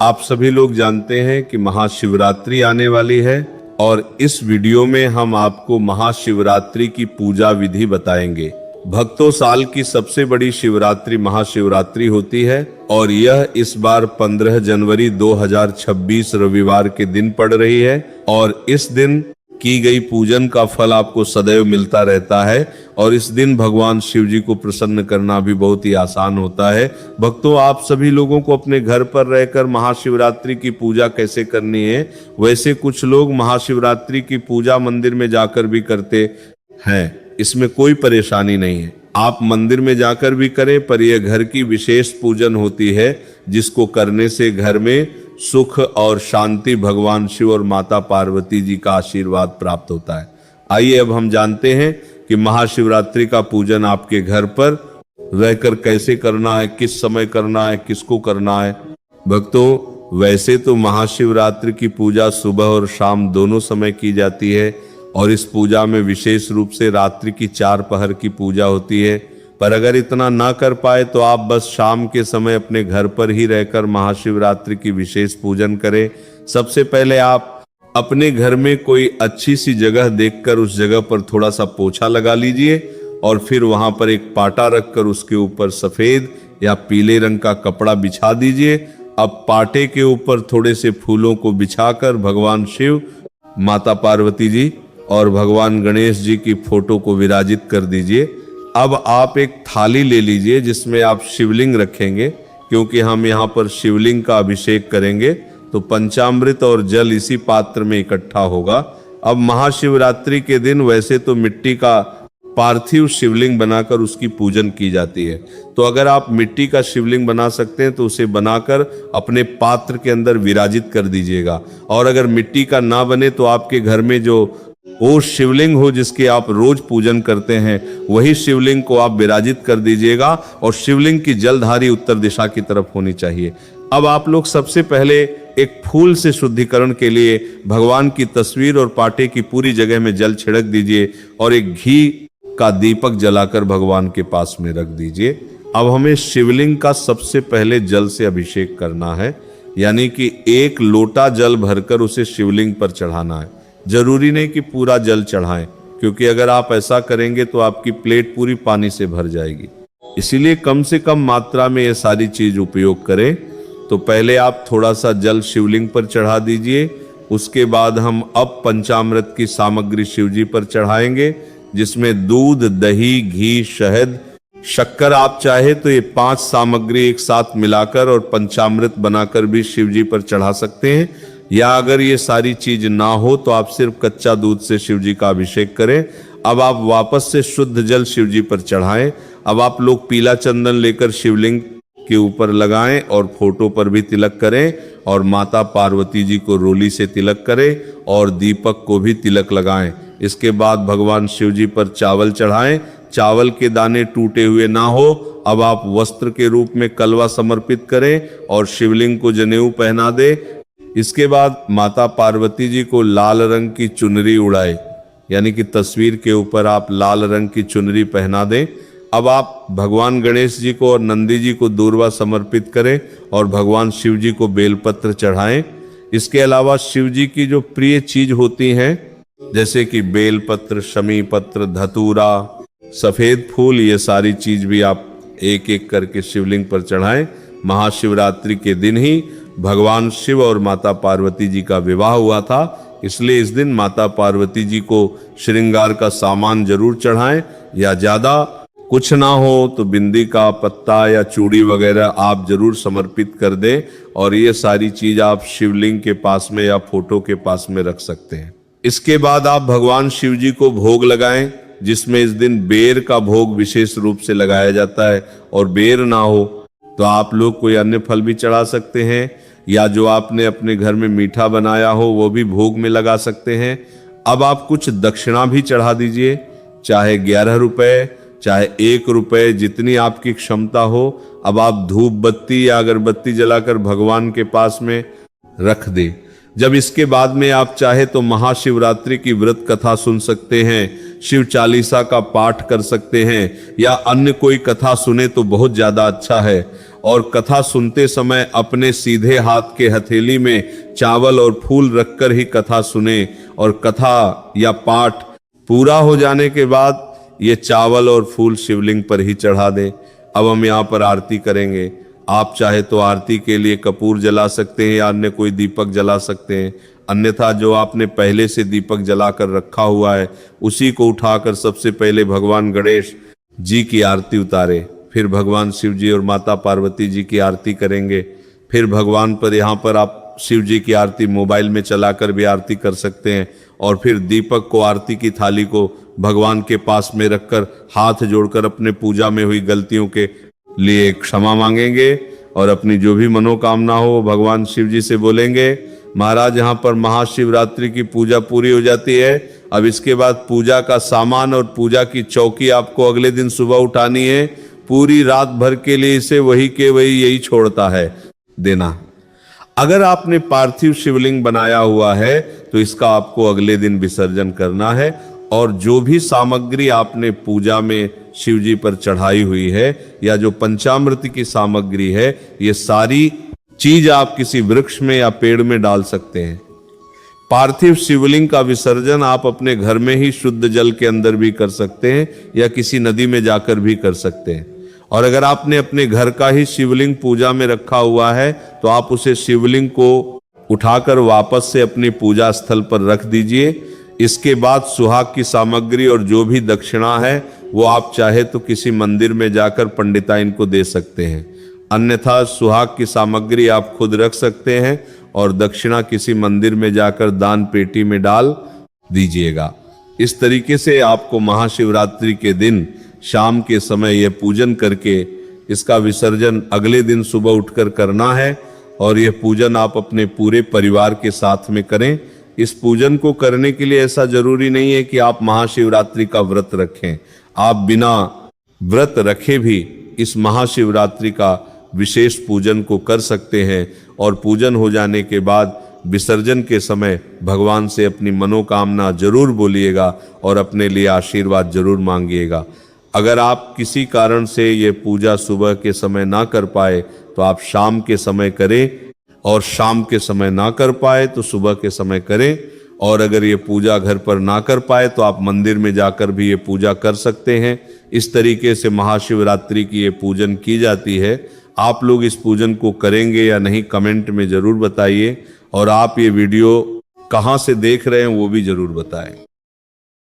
आप सभी लोग जानते हैं कि महाशिवरात्रि आने वाली है और इस वीडियो में हम आपको महाशिवरात्रि की पूजा विधि बताएंगे। भक्तों, साल की सबसे बड़ी शिवरात्रि महाशिवरात्रि होती है और यह इस बार 15 जनवरी 2026 रविवार के दिन पड़ रही है और इस दिन की गई पूजन का फल आपको सदैव मिलता रहता है और इस दिन भगवान शिव जी को प्रसन्न करना भी बहुत ही आसान होता है। भक्तों, आप सभी लोगों को अपने घर पर रहकर महाशिवरात्रि की पूजा कैसे करनी है, वैसे कुछ लोग महाशिवरात्रि की पूजा मंदिर में जाकर भी करते हैं। इसमें कोई परेशानी नहीं है, आप मंदिर में जाकर भी करें, पर यह घर की विशेष पूजन होती है जिसको करने से घर में सुख और शांति, भगवान शिव और माता पार्वती जी का आशीर्वाद प्राप्त होता है। आइए अब हम जानते हैं कि महाशिवरात्रि का पूजन आपके घर पर रहकर कैसे करना है, किस समय करना है, किसको करना है। भक्तों, वैसे तो महाशिवरात्रि की पूजा सुबह और शाम दोनों समय की जाती है और इस पूजा में विशेष रूप से रात्रि की 4 पहर की पूजा होती है। पर अगर इतना ना कर पाए तो आप बस शाम के समय अपने घर पर ही रहकर महाशिवरात्रि की विशेष पूजन करें। सबसे पहले आप अपने घर में कोई अच्छी सी जगह देखकर उस जगह पर थोड़ा सा पोछा लगा लीजिए और फिर वहां पर एक पाटा रखकर उसके ऊपर सफेद या पीले रंग का कपड़ा बिछा दीजिए। अब पाटे के ऊपर थोड़े से फूलों को बिछाकर भगवान शिव, माता पार्वती जी और भगवान गणेश जी की फोटो को विराजित कर दीजिए। अब आप एक थाली ले लीजिए जिसमें आप शिवलिंग रखेंगे, क्योंकि हम यहाँ पर शिवलिंग का अभिषेक करेंगे तो पंचामृत और जल इसी पात्र में इकट्ठा होगा। अब महाशिवरात्रि के दिन वैसे तो मिट्टी का पार्थिव शिवलिंग बनाकर उसकी पूजन की जाती है, तो अगर आप मिट्टी का शिवलिंग बना सकते हैं तो उसे बनाकर अपने पात्र के अंदर विराजित कर दीजिएगा। और अगर मिट्टी का ना बने तो आपके घर में जो वो शिवलिंग हो जिसके आप रोज पूजन करते हैं, वही शिवलिंग को आप विराजित कर दीजिएगा और शिवलिंग की जलधारी उत्तर दिशा की तरफ होनी चाहिए। अब आप लोग सबसे पहले एक फूल से शुद्धिकरण के लिए भगवान की तस्वीर और पाटे की पूरी जगह में जल छिड़क दीजिए और एक घी का दीपक जलाकर भगवान के पास में रख दीजिए। अब हमें शिवलिंग का सबसे पहले जल से अभिषेक करना है, यानी कि 1 लोटा जल भरकर उसे शिवलिंग पर चढ़ाना है। जरूरी नहीं कि पूरा जल चढ़ाएं, क्योंकि अगर आप ऐसा करेंगे तो आपकी प्लेट पूरी पानी से भर जाएगी। इसीलिए कम से कम मात्रा में ये सारी चीज उपयोग करें। तो पहले आप थोड़ा सा जल शिवलिंग पर चढ़ा दीजिए। उसके बाद हम अब पंचामृत की सामग्री शिवजी पर चढ़ाएंगे, जिसमें दूध, दही, घी, शहद, शक्कर, आप चाहे तो ये 5 सामग्री एक साथ मिलाकर और पंचामृत बनाकर भी शिवजी पर चढ़ा सकते हैं। या अगर ये सारी चीज ना हो तो आप सिर्फ कच्चा दूध से शिवजी का अभिषेक करें। अब आप वापस से शुद्ध जल शिवजी पर चढ़ाएं। अब आप लोग पीला चंदन लेकर शिवलिंग के ऊपर लगाएं और फोटो पर भी तिलक करें और माता पार्वती जी को रोली से तिलक करें और दीपक को भी तिलक लगाएं। इसके बाद भगवान शिव जी पर चावल चढ़ाएं। चावल के दाने टूटे हुए ना हो। अब आप वस्त्र के रूप में कलवा समर्पित करें और शिवलिंग को जनेऊ पहना दे। इसके बाद माता पार्वती जी को लाल रंग की चुनरी उड़ाए, यानी कि तस्वीर के ऊपर आप लाल रंग की चुनरी पहना दें। अब आप भगवान गणेश जी को और नंदी जी को दूर्वा समर्पित करें और भगवान शिव जी को बेलपत्र चढ़ाएं। इसके अलावा शिव जी की जो प्रिय चीज होती हैं, जैसे कि बेलपत्र, शमी पत्र, धतूरा, सफेद फूल, ये सारी चीज भी आप एक एक करके शिवलिंग पर चढ़ाएं। महाशिवरात्रि के दिन ही भगवान शिव और माता पार्वती जी का विवाह हुआ था, इसलिए इस दिन माता पार्वती जी को श्रृंगार का सामान जरूर चढ़ाएं। या ज्यादा कुछ ना हो तो बिंदी का पत्ता या चूड़ी वगैरह आप जरूर समर्पित कर दें और ये सारी चीज आप शिवलिंग के पास में या फोटो के पास में रख सकते हैं। इसके बाद आप भगवान शिव जी को भोग लगाएं, जिसमें इस दिन बेर का भोग विशेष रूप से लगाया जाता है। और बेर ना हो तो आप लोग कोई अन्य फल भी चढ़ा सकते हैं, या जो आपने अपने घर में मीठा बनाया हो वो भी भोग में लगा सकते हैं। अब आप कुछ दक्षिणा भी चढ़ा दीजिए, चाहे 11 रुपए, चाहे 1 रुपए, जितनी आपकी क्षमता हो। अब आप धूप बत्ती या अगरबत्ती जलाकर भगवान के पास में रख दे। जब इसके बाद में आप चाहे तो महाशिवरात्रि की व्रत कथा सुन सकते हैं, शिव चालीसा का पाठ कर सकते हैं, या अन्य कोई कथा सुने तो बहुत ज्यादा अच्छा है। और कथा सुनते समय अपने सीधे हाथ के हथेली में चावल और फूल रखकर ही कथा सुने और कथा या पाठ पूरा हो जाने के बाद ये चावल और फूल शिवलिंग पर ही चढ़ा दें। अब हम यहाँ पर आरती करेंगे। आप चाहे तो आरती के लिए कपूर जला सकते हैं या अन्य कोई दीपक जला सकते हैं, अन्यथा जो आपने पहले से दीपक जलाकर रखा हुआ है उसी को उठाकर सबसे पहले भगवान गणेश जी की आरती उतारे, फिर भगवान शिव जी और माता पार्वती जी की आरती करेंगे। फिर भगवान पर यहाँ पर आप शिव जी की आरती मोबाइल में चलाकर भी आरती कर सकते हैं और फिर दीपक को, आरती की थाली को भगवान के पास में रखकर हाथ जोड़कर अपने पूजा में हुई गलतियों के लिए क्षमा मांगेंगे और अपनी जो भी मनोकामना हो भगवान शिव जी से बोलेंगे। महाराज, यहाँ पर महाशिवरात्रि की पूजा पूरी हो जाती है। अब इसके बाद पूजा का सामान और पूजा की चौकी आपको अगले दिन सुबह उठानी है। पूरी रात भर के लिए इसे वही के वही यही छोड़ता है देना। अगर आपने पार्थिव शिवलिंग बनाया हुआ है तो इसका आपको अगले दिन विसर्जन करना है और जो भी सामग्री आपने पूजा में शिव जी पर चढ़ाई हुई है या जो पंचामृत की सामग्री है, ये सारी चीज आप किसी वृक्ष में या पेड़ में डाल सकते हैं। पार्थिव शिवलिंग का विसर्जन आप अपने घर में ही शुद्ध जल के अंदर भी कर सकते हैं या किसी नदी में जाकर भी कर सकते हैं। और अगर आपने अपने घर का ही शिवलिंग पूजा में रखा हुआ है तो आप उसे शिवलिंग को उठाकर वापस से अपनी पूजा स्थल पर रख दीजिए। इसके बाद सुहाग की सामग्री और जो भी दक्षिणा है वो आप चाहे तो किसी मंदिर में जाकर पंडिताइन को दे सकते हैं, अन्यथा सुहाग की सामग्री आप खुद रख सकते हैं और दक्षिणा किसी मंदिर में जाकर दान पेटी में डाल दीजिएगा। इस तरीके से आपको महाशिवरात्रि के दिन शाम के समय यह पूजन करके इसका विसर्जन अगले दिन सुबह उठकर करना है और यह पूजन आप अपने पूरे परिवार के साथ में करें। इस पूजन को करने के लिए ऐसा जरूरी नहीं है कि आप महाशिवरात्रि का व्रत रखें। आप बिना व्रत रखे भी इस महाशिवरात्रि का विशेष पूजन को कर सकते हैं और पूजन हो जाने के बाद विसर्जन के समय भगवान से अपनी मनोकामना जरूर बोलिएगा और अपने लिए आशीर्वाद जरूर मांगिएगा। अगर आप किसी कारण से ये पूजा सुबह के समय ना कर पाए तो आप शाम के समय करें और शाम के समय ना कर पाए तो सुबह के समय करें। और अगर ये पूजा घर पर ना कर पाए तो आप मंदिर में जाकर भी ये पूजा कर सकते हैं। इस तरीके से महाशिवरात्रि की ये पूजन की जाती है। आप लोग इस पूजन को करेंगे या नहीं कमेंट में जरूर बताइए और आप ये वीडियो कहाँ से देख रहे हैं वो भी जरूर बताएं।